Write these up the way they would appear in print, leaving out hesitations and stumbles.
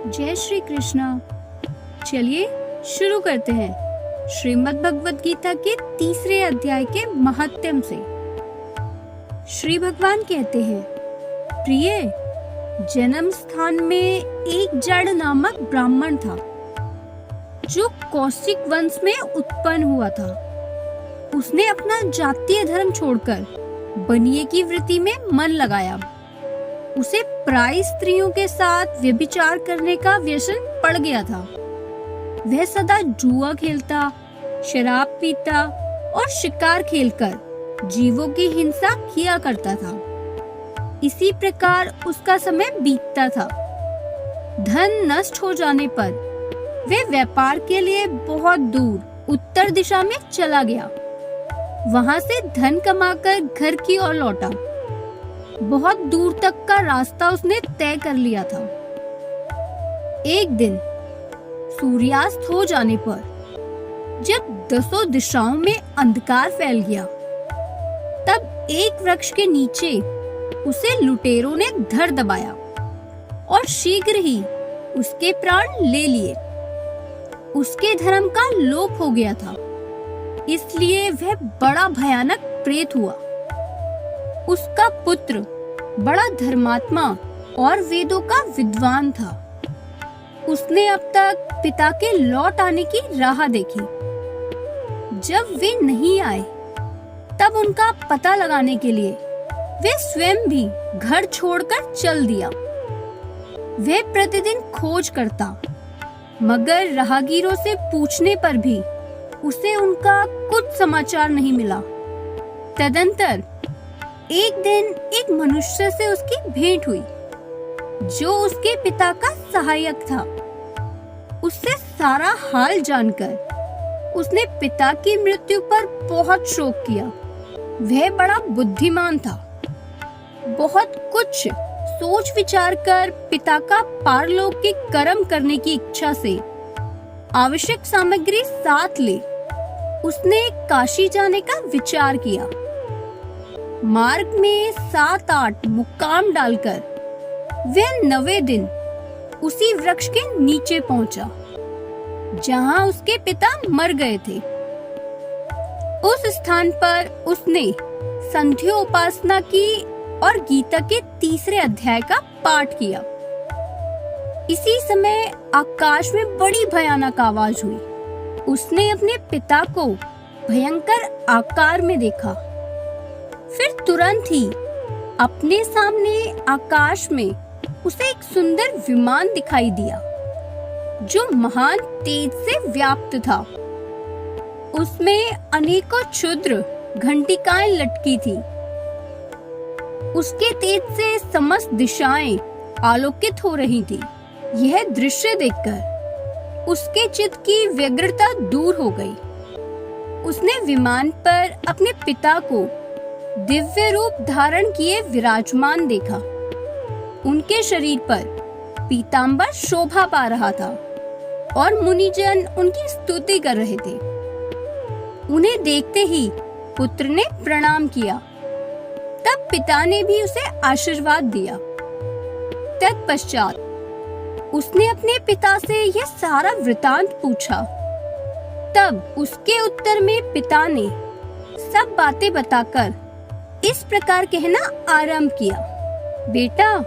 जय श्री कृष्ण। चलिए शुरू करते हैं श्रीमद् भगवद गीता के तीसरे अध्याय के महात्म्य से। श्री भगवान कहते हैं, प्रिय, जन्म स्थान में एक जड़ नामक ब्राह्मण था जो कौशिक वंश में उत्पन्न हुआ था। उसने अपना जातीय धर्म छोड़कर बनिए की वृत्ति में मन लगाया। उसे प्राय स्त्रियों के साथ व्यभिचार करने का व्यसन पड़ गया था। वह सदा जुआ खेलता, शराब पीता और शिकार खेलकर जीवों की हिंसा किया करता था। इसी प्रकार उसका समय बीतता था। धन नष्ट हो जाने पर वह व्यापार के लिए बहुत दूर उत्तर दिशा में चला गया। वहां से धन कमाकर घर की ओर लौटा। बहुत दूर तक का रास्ता उसने तय कर लिया था। एक दिन सूर्यास्त हो जाने पर जब दसों दिशाओं में अंधकार फैल गया, तब एक वृक्ष के नीचे उसे लुटेरों ने धर दबाया और शीघ्र ही उसके प्राण ले लिए। उसके धर्म का लोप हो गया था, इसलिए वह बड़ा भयानक प्रेत हुआ। उसका पुत्र बड़ा धर्मात्मा और वेदों का विद्वान था। उसने अब तक पिता के लौट आने की राह देखी। जब वे नहीं आए, तब उनका पता लगाने के लिए वे स्वयं भी घर छोड़कर चल दिया। वह प्रतिदिन खोज करता, मगर राहगीरों से पूछने पर भी उसे उनका कुछ समाचार नहीं मिला। तदंतर एक दिन एक मनुष्य से उसकी भेंट हुई जो उसके पिता का सहायक था। उससे सारा हाल जानकर उसने पिता की मृत्यु पर बहुत शोक किया। वह बड़ा बुद्धिमान था। बहुत कुछ सोच विचार कर पिता का पारलौकिक कर्म करने की इच्छा से आवश्यक सामग्री साथ ले उसने काशी जाने का विचार किया। मार्ग में 7-8 मुक्काम डालकर वह 9वें दिन उसी वृक्ष के नीचे पहुंचा जहां उसके पिता मर गए थे। उस स्थान पर उसने संध्योपासना की और गीता के तीसरे अध्याय का पाठ किया। इसी समय आकाश में बड़ी भयानक आवाज हुई। उसने अपने पिता को भयंकर आकार में देखा। फिर तुरंत ही अपने सामने आकाश में उसे एक सुंदर विमान दिखाई दिया जो महान तेज से व्याप्त था। उसमें अनेकों क्षुद्र घंटिकाएं लटकी थी। उसके तेज से समस्त दिशाएं आलोकित हो रही थी। यह दृश्य देखकर उसके चित्त की व्यग्रता दूर हो गई। उसने विमान पर अपने पिता को दिव्य रूप धारण किए विराजमान देखा। उनके शरीर पर पीतांबर शोभा पा रहा था और मुनिजन उनकी स्तुति कर रहे थे। उन्हें देखते ही पुत्र ने प्रणाम किया। तब पिता ने भी उसे आशीर्वाद दिया। तत्पश्चात उसने अपने पिता से यह सारा वृतांत पूछा। तब उसके उत्तर में पिता ने सब बातें बताकर इस प्रकार कहना आरंभ किया, बेटा,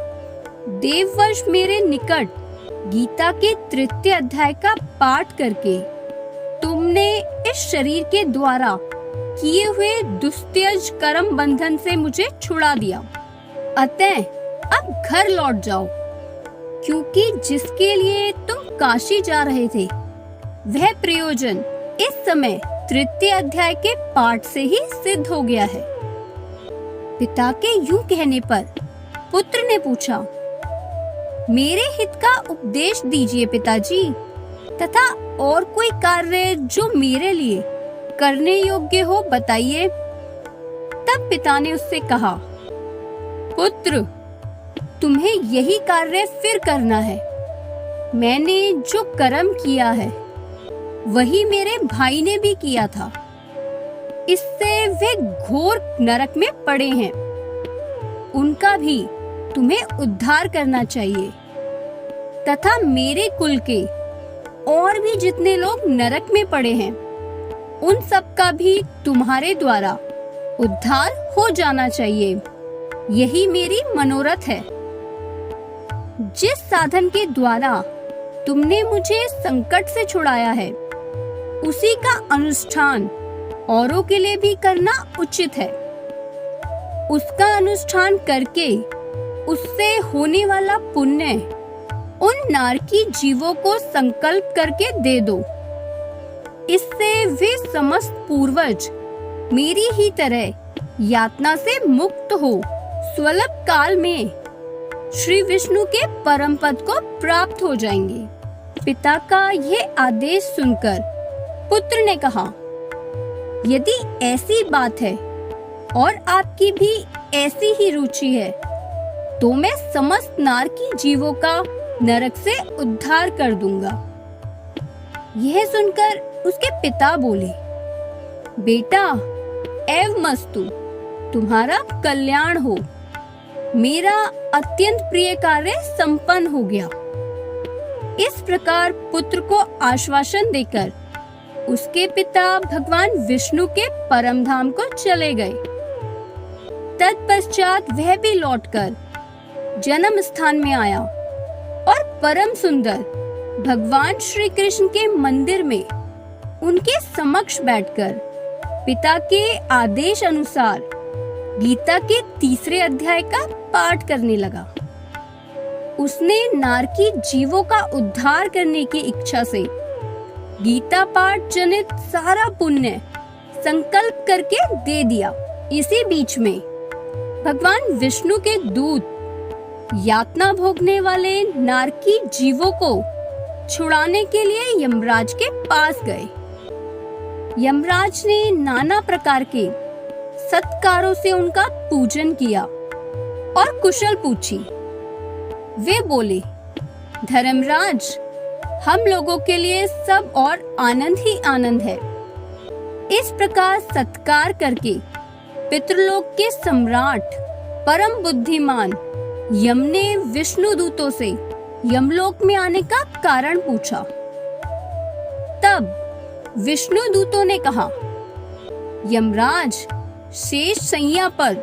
देववंश मेरे निकट गीता के तृतीय अध्याय का पाठ करके तुमने इस शरीर के द्वारा किए हुए दुस्त्यज कर्म बंधन से मुझे छुड़ा दिया। अतः अब घर लौट जाओ, क्योंकि जिसके लिए तुम काशी जा रहे थे वह प्रयोजन इस समय तृतीय अध्याय के पाठ से ही सिद्ध हो गया है। पिता के यूं कहने पर पुत्र ने पूछा, मेरे हित का उपदेश दीजिए पिताजी, तथा और कोई कार्य जो मेरे लिए करने योग्य हो बताइए। तब पिता ने उससे कहा, पुत्र, तुम्हें यही कार्य फिर करना है। मैंने जो कर्म किया है वही मेरे भाई ने भी किया था। इससे वे घोर नरक में पड़े हैं। उनका भी तुम्हें उद्धार करना चाहिए। तथा मेरे कुल के और भी जितने लोग नरक में पड़े हैं, उन सब का भी तुम्हारे द्वारा उद्धार हो जाना चाहिए। यही मेरी मनोरथ है। जिस साधन के द्वारा तुमने मुझे संकट से छुड़ाया है, उसी का अनुष्ठान औरों के लिए भी करना उचित है। उसका अनुष्ठान करके उससे होने वाला पुण्य उन नारकी जीवों को संकल्प करके दे दो। इससे वे समस्त पूर्वज मेरी ही तरह यातना से मुक्त हो स्वल्प काल में श्री विष्णु के परम पद को प्राप्त हो जाएंगे। पिता का यह आदेश सुनकर पुत्र ने कहा, यदि ऐसी बात है और आपकी भी ऐसी ही रुचि है, तो मैं समस्त नारकी जीवों का नरक से उद्धार कर दूंगा। यह सुनकर उसके पिता बोले, बेटा एव मस्तु, तुम्हारा कल्याण हो। मेरा अत्यंत प्रिय कार्य संपन्न हो गया। इस प्रकार पुत्र को आश्वासन देकर उसके पिता भगवान विष्णु के परम धाम को चले गए। तत्पश्चात वह भी लौटकर जन्म स्थान में आया और परम सुंदर भगवान श्री कृष्ण के मंदिर में उनके समक्ष बैठकर पिता के आदेश अनुसार गीता के 3 अध्याय का पाठ करने लगा। उसने नारकी जीवों का उद्धार करने की इच्छा से गीता पाठ जनित सारा पुण्य संकल्प करके दे दिया। इसी बीच में भगवान विष्णु के दूत यातना भोगने वाले नारकी जीवों को छुड़ाने के लिए यमराज के पास गए। यमराज ने नाना प्रकार के सत्कारों से उनका पूजन किया और कुशल पूछी। वे बोले, धर्मराज, हम लोगों के लिए सब और आनंद ही आनंद है। इस प्रकार सत्कार करके पितृलोक के सम्राट परम बुद्धिमान यम ने विष्णु दूतों से यमलोक में आने का कारण पूछा। तब विष्णु दूतों ने कहा, यमराज, शेष शैया पर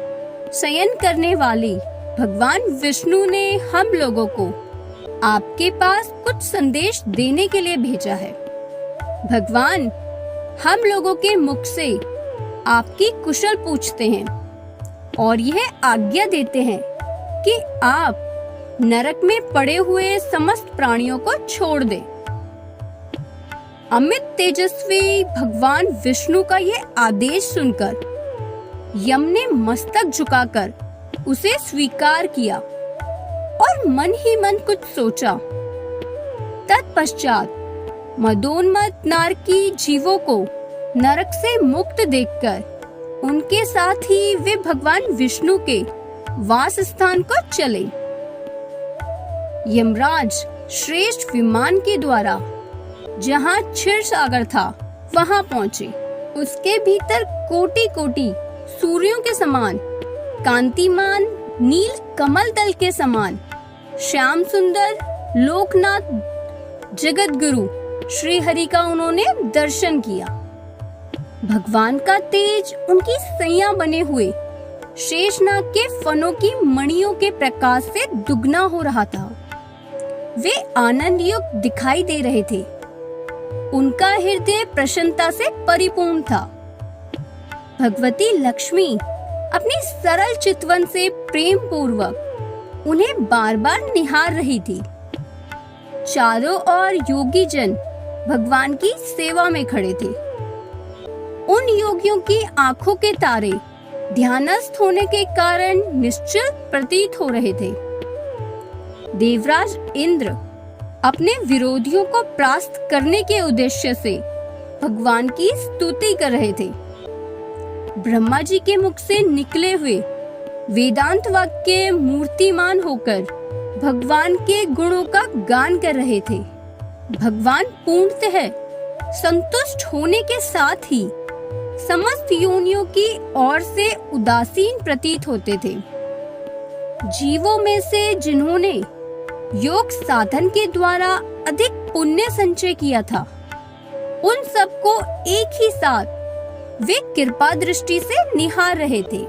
शयन करने वाले भगवान विष्णु ने हम लोगों को आपके पास कुछ संदेश देने के लिए भेजा है। भगवान हम लोगों के मुख से आपकी कुशल पूछते हैं और यह आज्ञा देते हैं कि आप नरक में पड़े हुए समस्त प्राणियों को छोड़ दें। अमित तेजस्वी भगवान विष्णु का यह आदेश सुनकर यम ने मस्तक झुकाकर उसे स्वीकार किया और मन ही मन कुछ सोचा। तत्पश्चात मदोन्मत्त नारकी जीवों को नरक से मुक्त देखकर उनके साथ ही वे भगवान विष्णु के वास स्थान को चले। यमराज श्रेष्ठ विमान के द्वारा जहाँ क्षीर सागर था वहाँ पहुँचे। उसके भीतर कोटि कोटि सूर्यों के समान कांतिमान नील कमल दल के समान श्याम सुंदर लोकनाथ जगत गुरु श्री हरि का उन्होंने दर्शन किया। भगवान का तेज उनकी सैया बने हुए शेषनाग के फनों की मणियों के प्रकाश से दुगना हो रहा था। वे आनंद युक्त दिखाई दे रहे थे। उनका हृदय प्रसन्नता से परिपूर्ण था। भगवती लक्ष्मी अपनी सरल चितवन से प्रेम पूर्वक उन्हें बार बार निहार रही थी। चारों ओर योगी जन भगवान की सेवा में खड़े थे। उन योगियों की आंखों के तारे ध्यानस्थ होने के कारण निश्चल प्रतीत हो रहे थे। देवराज इंद्र अपने विरोधियों को परास्त करने के उद्देश्य से भगवान की स्तुति कर रहे थे। ब्रह्मा जी के मुख से निकले हुए वेदांत वाक्य मूर्तिमान होकर भगवान के गुणों का गान कर रहे थे। भगवान पूर्णतः संतुष्ट होने के साथ ही समस्त योनियों की ओर से उदासीन प्रतीत होते थे। जीवों में से जिन्होंने योग साधन के द्वारा अधिक पुण्य संचय किया था, उन सबको एक ही साथ वे कृपा दृष्टि से निहार रहे थे।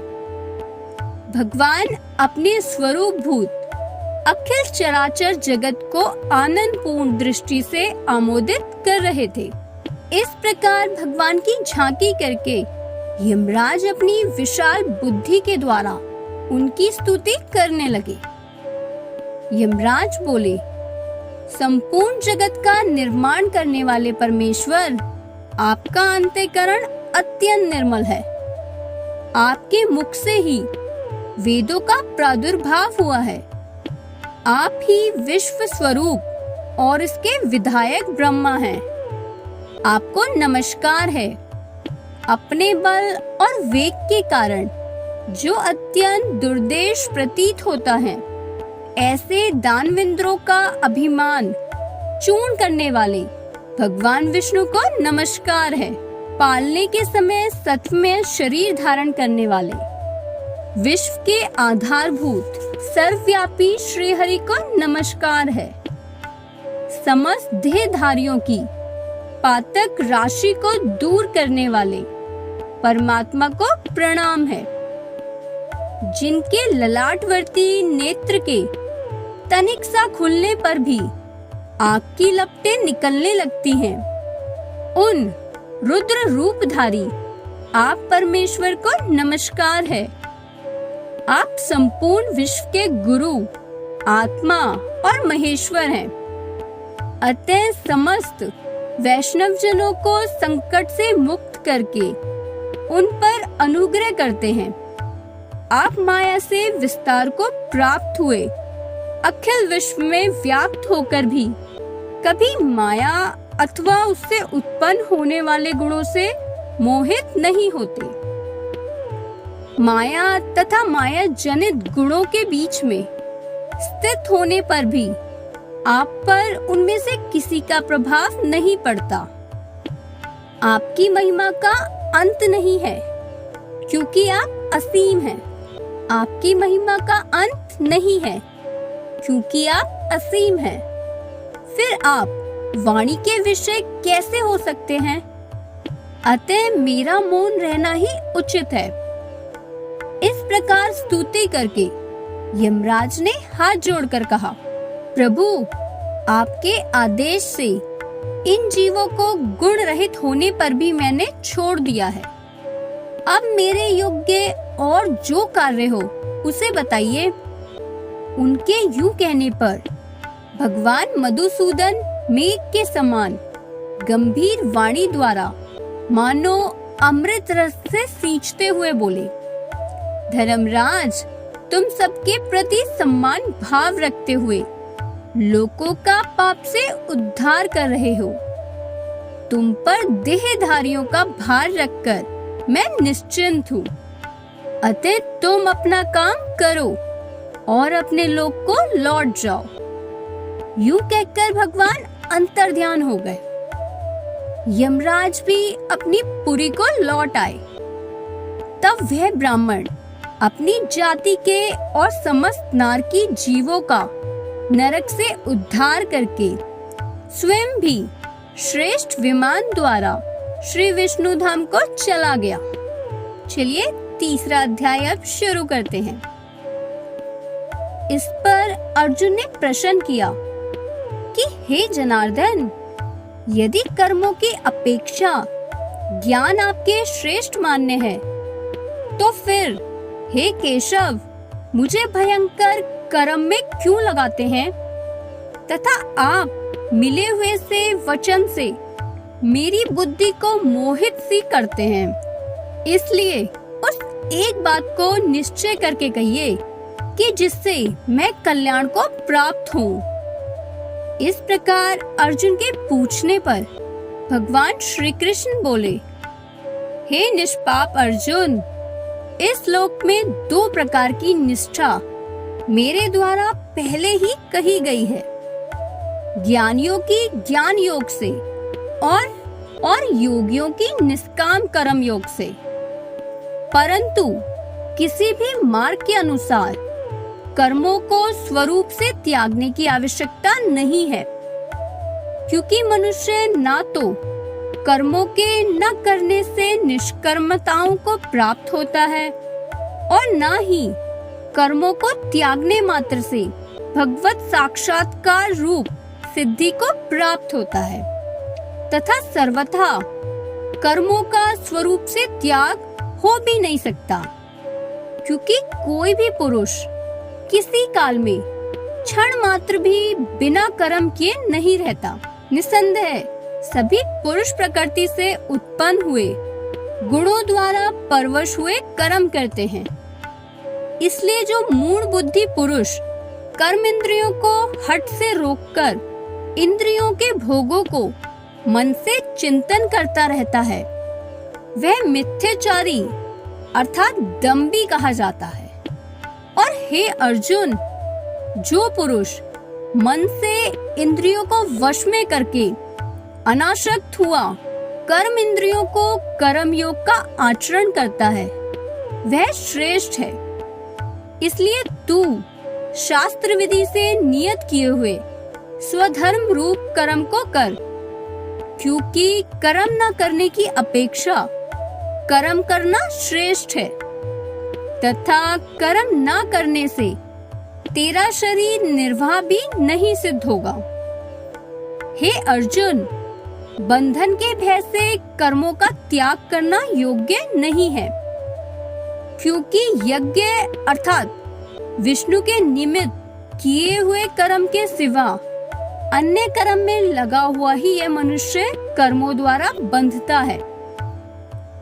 भगवान अपने स्वरूप भूत अखिल चराचर जगत को आनंद पूर्ण दृष्टि से आमोदित कर रहे थे। इस प्रकार भगवान की झांकी करके यमराज अपनी विशाल बुद्धि के द्वारा उनकी स्तुति करने लगे। यमराज बोले, संपूर्ण जगत का निर्माण करने वाले परमेश्वर, आपका अंतःकरण अत्यंत निर्मल है। आपके मुख से ही वेदों का प्रादुर्भाव हुआ है। आप ही विश्व स्वरूप और इसके विधायक ब्रह्मा हैं। आपको नमस्कार है। अपने बल और वेग के कारण जो अत्यंत दुर्देश प्रतीत होता है, ऐसे दानवेंद्रों का अभिमान चूर्ण करने वाले भगवान विष्णु को नमस्कार है। पालने के समय सत्व में शरीर धारण करने वाले विश्व के आधारभूत सर्वव्यापी श्री हरि को नमस्कार है। समस्त देहधारियों की पातक राशि को दूर करने वाले परमात्मा को प्रणाम है। जिनके ललाटवर्ती नेत्र के तनिक सा खुलने पर भी आग की लपटें निकलने लगती हैं, उन रुद्र रूपधारी आप परमेश्वर को नमस्कार है। आप संपूर्ण विश्व के गुरु, आत्मा और महेश्वर हैं। अतः समस्त वैष्णव जनों को संकट से मुक्त करके उन पर अनुग्रह करते हैं। आप माया से विस्तार को प्राप्त हुए अखिल विश्व में व्याप्त होकर भी कभी माया अथवा उससे उत्पन्न होने वाले गुणों से मोहित नहीं होते। माया तथा माया जनित गुणों के बीच में स्थित होने पर भी आप पर उनमें से किसी का प्रभाव नहीं पड़ता। आपकी महिमा का अंत नहीं है, क्योंकि आप असीम हैं। आपकी महिमा का अंत नहीं है, क्योंकि आप असीम हैं। फिर आप वाणी के विषय कैसे हो सकते हैं? अतः मेरा मौन रहना ही उचित है। इस प्रकार स्तुति करके यमराज ने हाथ जोड़कर कहा, प्रभु, आपके आदेश से इन जीवों को गुण रहित होने पर भी मैंने छोड़ दिया है। अब मेरे योग्य और जो कार्य हो उसे बताइए। उनके यूं कहने पर भगवान मधुसूदन मेघ के समान गंभीर वाणी द्वारा मानो अमृत रस से सींचते हुए बोले, धर्मराज, तुम सबके प्रति सम्मान भाव रखते हुए लोगों का पाप से उद्धार कर रहे हो। तुम पर देहधारियों का भार रखकर मैं निश्चिंत हूँ। अतः तुम अपना काम करो और अपने लोक को लौट जाओ। यूं कहकर भगवान अंतर्ध्यान हो गए। यमराज भी अपनी पुरी को लौट आए। तब वह ब्राह्मण अपनी जाति के और समस्त नारकी जीवों का नरक से उद्धार करके स्वयं भी श्रेष्ठ विमान द्वारा श्री विष्णु धाम को चला गया। चलिए तीसरा अध्याय अब शुरू करते हैं। इस पर अर्जुन ने प्रश्न किया कि हे जनार्दन, यदि कर्मों की अपेक्षा ज्ञान आपके श्रेष्ठ मान्य है, तो फिर हे केशव, मुझे भयंकर कर्म में क्यों लगाते हैं तथा आप मिले हुए से वचन से मेरी बुद्धि को मोहित सी करते हैं। इसलिए उस एक बात को निश्चय करके कहिए कि जिससे मैं कल्याण को प्राप्त हूँ। इस प्रकार अर्जुन के पूछने पर भगवान श्री कृष्ण बोले, हे निष्पाप अर्जुन, इस लोक में दो प्रकार की निष्ठा मेरे द्वारा पहले ही कही गई है। ज्ञानियों की ज्ञान योग से और योगियों की निष्काम कर्म योग से। परंतु किसी भी मार्ग के अनुसार कर्मों को स्वरूप से त्यागने की आवश्यकता नहीं है, क्योंकि मनुष्य ना तो कर्मों के न करने से निष्कर्मताओं को प्राप्त होता है और ना ही कर्मों को त्यागने मात्र से भगवत साक्षात्कार रूप सिद्धि को प्राप्त होता है, तथा सर्वथा कर्मों का स्वरूप से त्याग हो भी नहीं सकता, क्योंकि कोई भी पुरुष किसी काल में क्षण मात्र भी बिना कर्म किए नहीं रहता। निसंदेह सभी पुरुष प्रकृति से उत्पन्न हुए गुणों द्वारा परवश हुए कर्म करते हैं। इसलिए जो मूढ़ बुद्धि पुरुष कर्म इंद्रियों को हठ से रोककर इंद्रियों के भोगों को मन से चिंतन करता रहता है, वह मिथ्याचारी अर्थात दंभी कहा जाता है। और हे अर्जुन, जो पुरुष मन से इंद्रियों को वश में करके अनासक्त हुआ कर्म इंद्रियों को कर्म योग का आचरण करता है, वह श्रेष्ठ है। इसलिए तू शास्त्र विधि से नियत किए हुए स्वधर्म रूप कर्म को कर, क्योंकि कर्म न करने की अपेक्षा कर्म करना श्रेष्ठ है, तथा कर्म न करने से तेरा शरीर निर्वाह भी नहीं सिद्ध होगा। हे अर्जुन, बंधन के भय से कर्मों का त्याग करना योग्य नहीं है, क्योंकि यज्ञ अर्थात विष्णु के निमित्त किए हुए कर्म के सिवा अन्य कर्म में लगा हुआ ही यह मनुष्य कर्मों द्वारा बंधता है।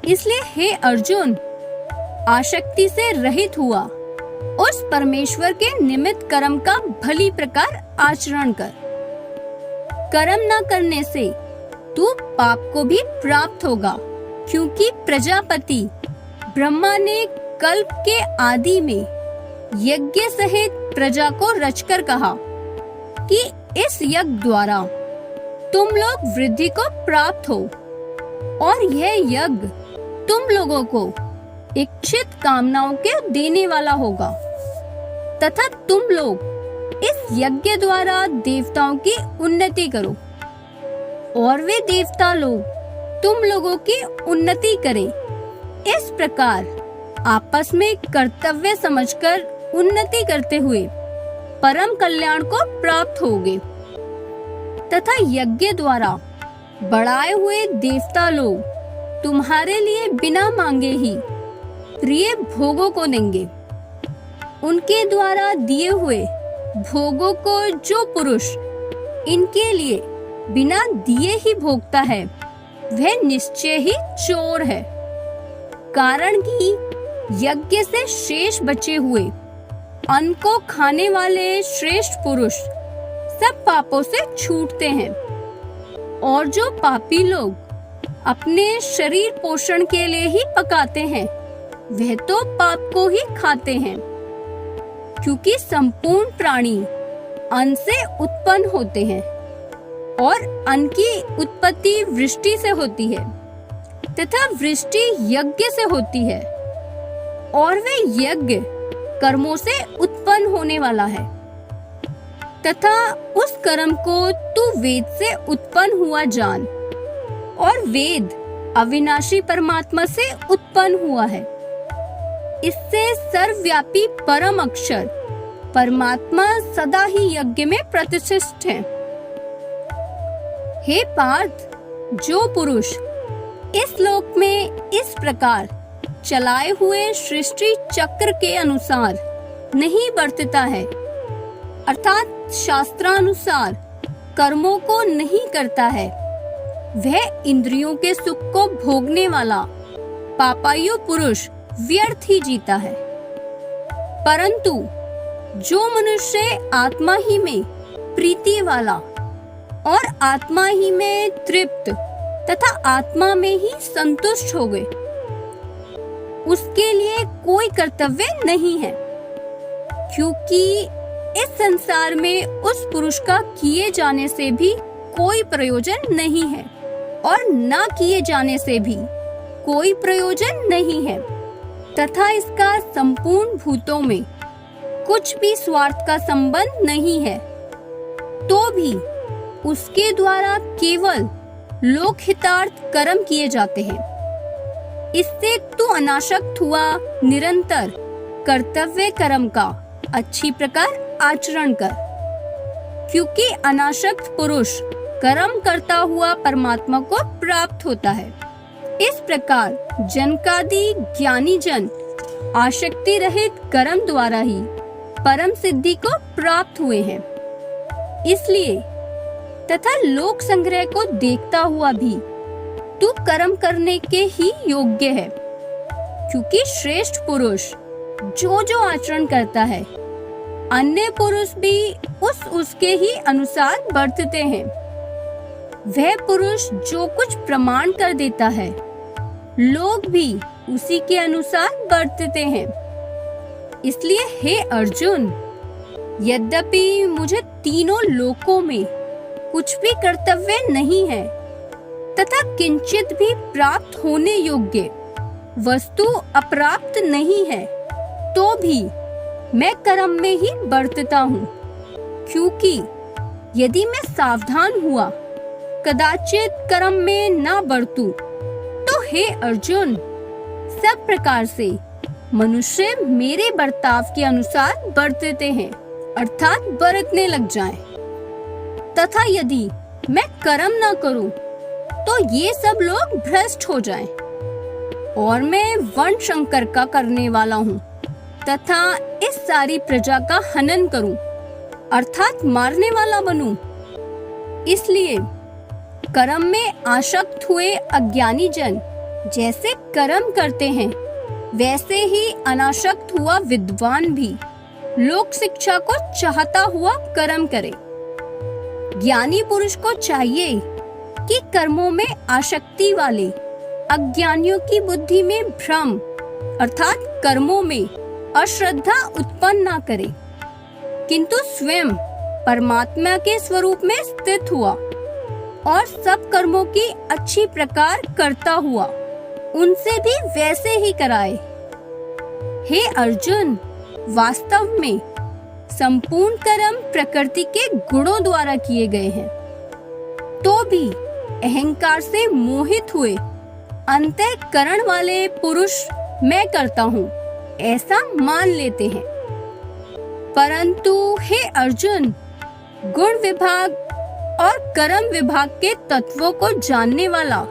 इसलिए हे अर्जुन, आसक्ति से रहित हुआ उस परमेश्वर के निमित्त कर्म का भली प्रकार आचरण कर। कर्म न करने से तू पाप को भी प्राप्त होगा, क्योंकि प्रजापति ब्रह्मा ने कल्प के आदि में यज्ञ सहित प्रजा को रचकर कहा कि इस यज्ञ द्वारा तुम लोग वृद्धि को प्राप्त हो, और यह यज्ञ तुम लोगों को इच्छित कामनाओं के देने वाला होगा, तथा तुम लोग इस यज्ञ द्वारा देवताओं की उन्नति करो, और वे देवता लोग तुम लोगों की उन्नति करें। इस प्रकार आपस में कर्तव्य समझकर उन्नति करते हुए परम कल्याण को प्राप्त होगे, तथा यज्ञ द्वारा बढ़ाए हुए देवता लोग तुम्हारे लिए बिना मांगे ही प्रिय भोगों को देंगे। उनके द्वारा दिए हुए भोगों को जो पुरुष इनके लिए बिना दिए ही भोगता है, वह निश्चय ही चोर है। कारण कि यज्ञ से शेष बचे हुए अन्न को खाने वाले श्रेष्ठ पुरुष सब पापों से छूटते हैं, और जो पापी लोग अपने शरीर पोषण के लिए ही पकाते हैं, वह तो पाप को ही खाते हैं, क्योंकि संपूर्ण प्राणी अन्न से उत्पन्न होते हैं, और अन्न की उत्पत्ति वृष्टि से होती है, तथा वृष्टि यज्ञ से होती है, और वे यज्ञ कर्मों से उत्पन्न होने वाला है, तथा उस कर्म को तू वेद से उत्पन्न हुआ जान, और वेद अविनाशी परमात्मा से उत्पन्न हुआ है। इससे सर्वव्यापी परम अक्षर परमात्मा सदा ही यज्ञ में प्रतिष्ठित है। हे पार्थ, जो पुरुष इस लोक में इस प्रकार चलाए हुए सृष्टि चक्र के अनुसार नहीं बरतता है, अर्थात शास्त्रानुसार कर्मों को नहीं करता है, वह इंद्रियों के सुख को भोगने वाला पापायु पुरुष व्यर्थ ही जीता है। परंतु जो मनुष्य आत्मा ही में प्रीति वाला और आत्मा ही में तृप्त तथा आत्मा में ही संतुष्ट हो गए, उसके लिए कोई कर्तव्य नहीं है, क्योंकि इस संसार में उस पुरुष का किए जाने से भी कोई प्रयोजन नहीं है और ना किए जाने से भी कोई प्रयोजन नहीं है, तथा इसका संपूर्ण भूतों में कुछ भी स्वार्थ का संबंध नहीं है, तो भी उसके द्वारा केवल लोकहितार्थ कर्म किए जाते हैं। इससे तू अनासक्त हुआ निरंतर कर्तव्य कर्म का अच्छी प्रकार आचरण कर, क्योंकि अनासक्त पुरुष कर्म करता हुआ परमात्मा को प्राप्त होता है। इस प्रकार जनकादि ज्ञानी जन आसक्ति रहित कर्म द्वारा ही परम सिद्धि को प्राप्त हुए हैं। इसलिए तथा लोक संग्रह को देखता हुआ भी तू कर्म करने के ही योग्य है, क्योंकि श्रेष्ठ पुरुष जो जो आचरण करता है अन्य पुरुष भी उसके ही अनुसार बरतते हैं। वह पुरुष जो कुछ प्रमाण कर देता है लोग भी उसी के अनुसार बरतते हैं। इसलिए हे अर्जुन, यद्यपि मुझे तीनों लोकों में कुछ भी कर्तव्य नहीं है तथा किंचित भी प्राप्त होने योग्य वस्तु अप्राप्त नहीं है, तो भी मैं कर्म में ही बरतता हूँ, क्योंकि यदि मैं सावधान हुआ कदाचित कर्म में न बरतूं, तो हे अर्जुन, सब प्रकार से मनुष्य मेरे बर्ताव के अनुसार बरतते हैं, अर्थात बरतने लग जाएं। तथा यदि मैं कर्म न करूं, तो ये सब लोग भ्रष्ट हो जाएं। और मैं वर्ण शंकर का करने वाला हूँ तथा इस सारी प्रजा का हनन करूं, अर्थात मारने वाला बनूं। इसलिए कर्म में आसक्त हुए अज्ञानी जन जैसे कर्म करते हैं, वैसे ही अनासक्त हुआ विद्वान भी लोक शिक्षा को चाहता हुआ कर्म करे। ज्ञानी पुरुष को चाहिए कि कर्मों में आसक्ति वाले अज्ञानियों की बुद्धि में भ्रम अर्थात कर्मों में अश्रद्धा उत्पन्न न करे, किंतु स्वयं परमात्मा के स्वरूप में स्थित हुआ और सब कर्मों की अच्छी प्रकार करता हुआ उनसे भी वैसे ही कराए। हे अर्जुन, वास्तव में संपूर्ण कर्म प्रकृति के गुणों द्वारा किए गए हैं, तो भी अहंकार से मोहित हुए अंतःकरण वाले पुरुष मैं करता हूँ ऐसा मान लेते हैं। परंतु हे अर्जुन, गुण विभाग और कर्म विभाग के तत्वों को जानने वाला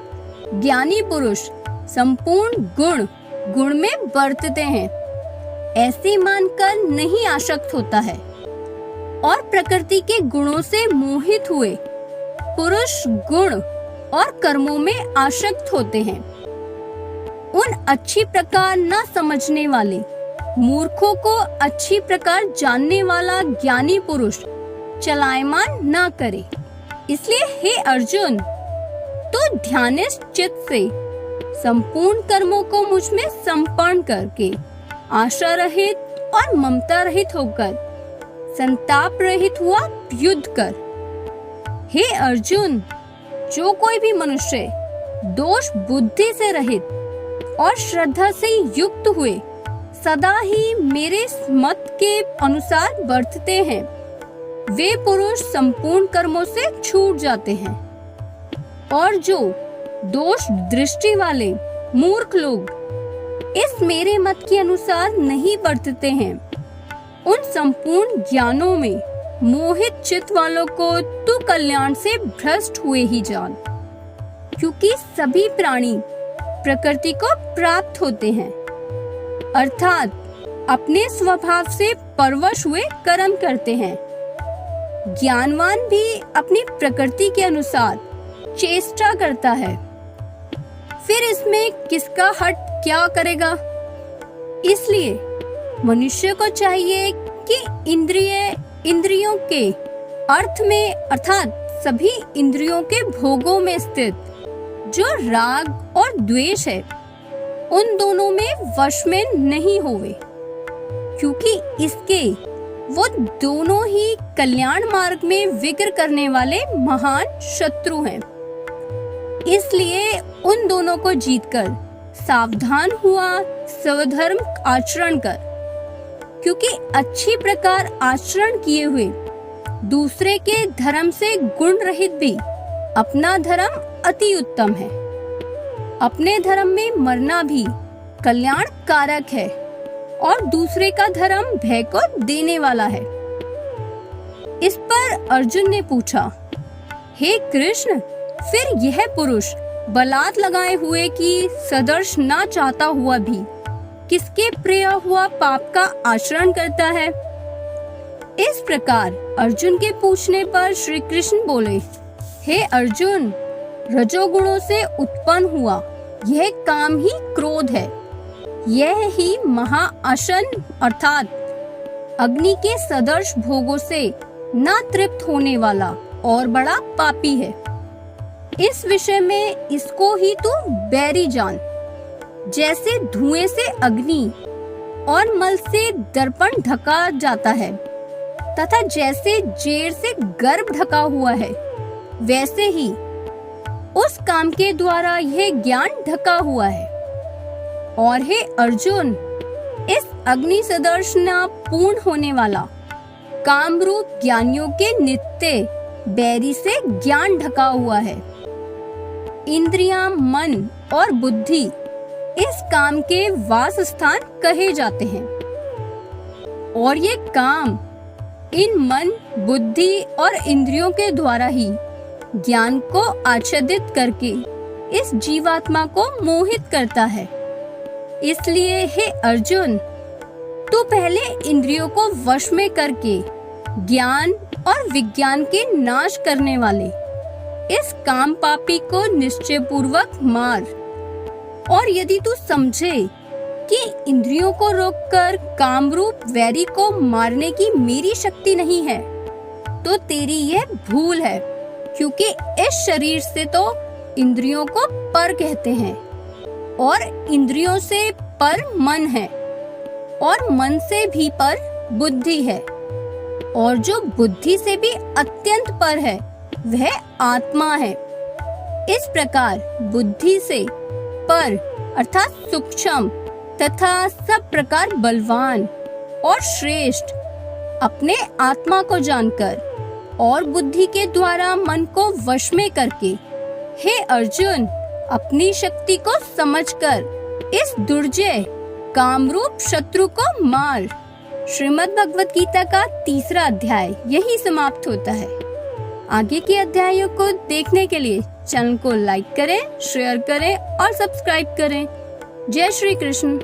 ज्ञानी पुरुष संपूर्ण गुण में बरतते हैं ऐसे मानकर नहीं आसक्त होता है, और प्रकृति के गुणों से मोहित हुए पुरुष गुण और कर्मों में आसक्त होते हैं। उन अच्छी प्रकार न समझने वाले मूर्खों को अच्छी प्रकार जानने वाला ज्ञानी पुरुष चलायमान न करे। इसलिए हे अर्जुन, तो ध्यानिष्ठ चित्त से संपूर्ण कर्मों को मुझ में समर्पण करके आशा रहित और ममता रहित होकर संताप रहित हुआ युद्ध कर। हे अर्जुन, जो कोई भी मनुष्य दोष बुद्धि से रहित और श्रद्धा से युक्त हुए सदा ही मेरे मत के अनुसार बरतते हैं, वे पुरुष संपूर्ण कर्मों से छूट जाते हैं। और जो दोष दृष्टि वाले मूर्ख लोग इस मेरे मत के अनुसार नहीं बरतते हैं, उन संपूर्ण ज्ञानों में मोहित चित्त वालों को तू कल्याण से भ्रष्ट हुए ही जान, क्योंकि सभी प्राणी प्रकृति को प्राप्त होते हैं, अर्थात अपने स्वभाव से परवश हुए कर्म करते हैं। ज्ञानवान भी अपनी प्रकृति के अनुसार चेष्टा करता है, फिर इसमें किसका हट क्या करेगा। इसलिए मनुष्य को चाहिए कि इंद्रियों के अर्थ में अर्थात सभी इंद्रियों के भोगों में स्थित जो राग और द्वेष है, उन दोनों में वश में नहीं होवे, क्योंकि इसके वो दोनों ही कल्याण मार्ग में विग्र करने वाले महान शत्रु हैं। इसलिए उन दोनों को जीतकर सावधान हुआ स्वधर्म आचरण कर, क्योंकि अच्छी प्रकार आचरण किए हुए दूसरे के धर्म से गुण रहित भी अपना धर्म अति उत्तम है। अपने धर्म में मरना भी कल्याण कारक है और दूसरे का धर्म भय को देने वाला है। इस पर अर्जुन ने पूछा, हे कृष्ण, फिर यह पुरुष बलात् लगाए हुए कि सदर्श ना चाहता हुआ भी किसके प्रिय हुआ पाप का आचरण करता है? इस प्रकार अर्जुन के पूछने पर श्री कृष्ण बोले, हे अर्जुन, रजोगुणों से उत्पन्न हुआ यह काम ही क्रोध है। यह ही महाअशन अर्थात अग्नि के सदर्श भोगों से न तृप्त होने वाला और बड़ा पापी है। इस विषय में इसको ही तू बैरी जान। जैसे धुएं से अग्नि और मल से दर्पण ढका जाता है तथा जैसे जेर से गर्भ ढका हुआ है, वैसे ही उस काम के द्वारा यह ज्ञान ढका हुआ है। और हे अर्जुन, इस अग्नि सदर्श न पूर्ण होने वाला काम रूप ज्ञानियों के नित्य बैरी से ज्ञान ढका हुआ है। इंद्रियां, मन और बुद्धि इस काम के वास स्थान कहे जाते हैं और ये काम इन मन, बुद्धि और इंद्रियों के द्वारा ही ज्ञान को आच्छादित करके इस जीवात्मा को मोहित करता है। इसलिए हे अर्जुन, तू पहले इंद्रियों को वश में करके ज्ञान और विज्ञान के नाश करने वाले इस काम पापी को निश्चय पूर्वक मार। और यदि तू समझे कि इंद्रियों को रोककर कामरूप वैरी को मारने की मेरी शक्ति नहीं है, तो तेरी यह भूल है, क्योंकि इस शरीर से तो इंद्रियों को पर कहते हैं और इंद्रियों से पर मन है और मन से भी पर बुद्धि है और जो बुद्धि से भी अत्यंत पर है वह आत्मा है। इस प्रकार बुद्धि से पर अर्थात सूक्ष्म तथा सब प्रकार बलवान और श्रेष्ठ अपने आत्मा को जानकर और बुद्धि के द्वारा मन को वश में करके, हे अर्जुन, अपनी शक्ति को समझकर इस दुर्जय कामरूप शत्रु को मार। श्रीमद् भगवत गीता का 3रा अध्याय यही समाप्त होता है। आगे के अध्यायों को देखने के लिए चैनल को लाइक करें, शेयर करें और सब्सक्राइब करें। जय श्री कृष्ण।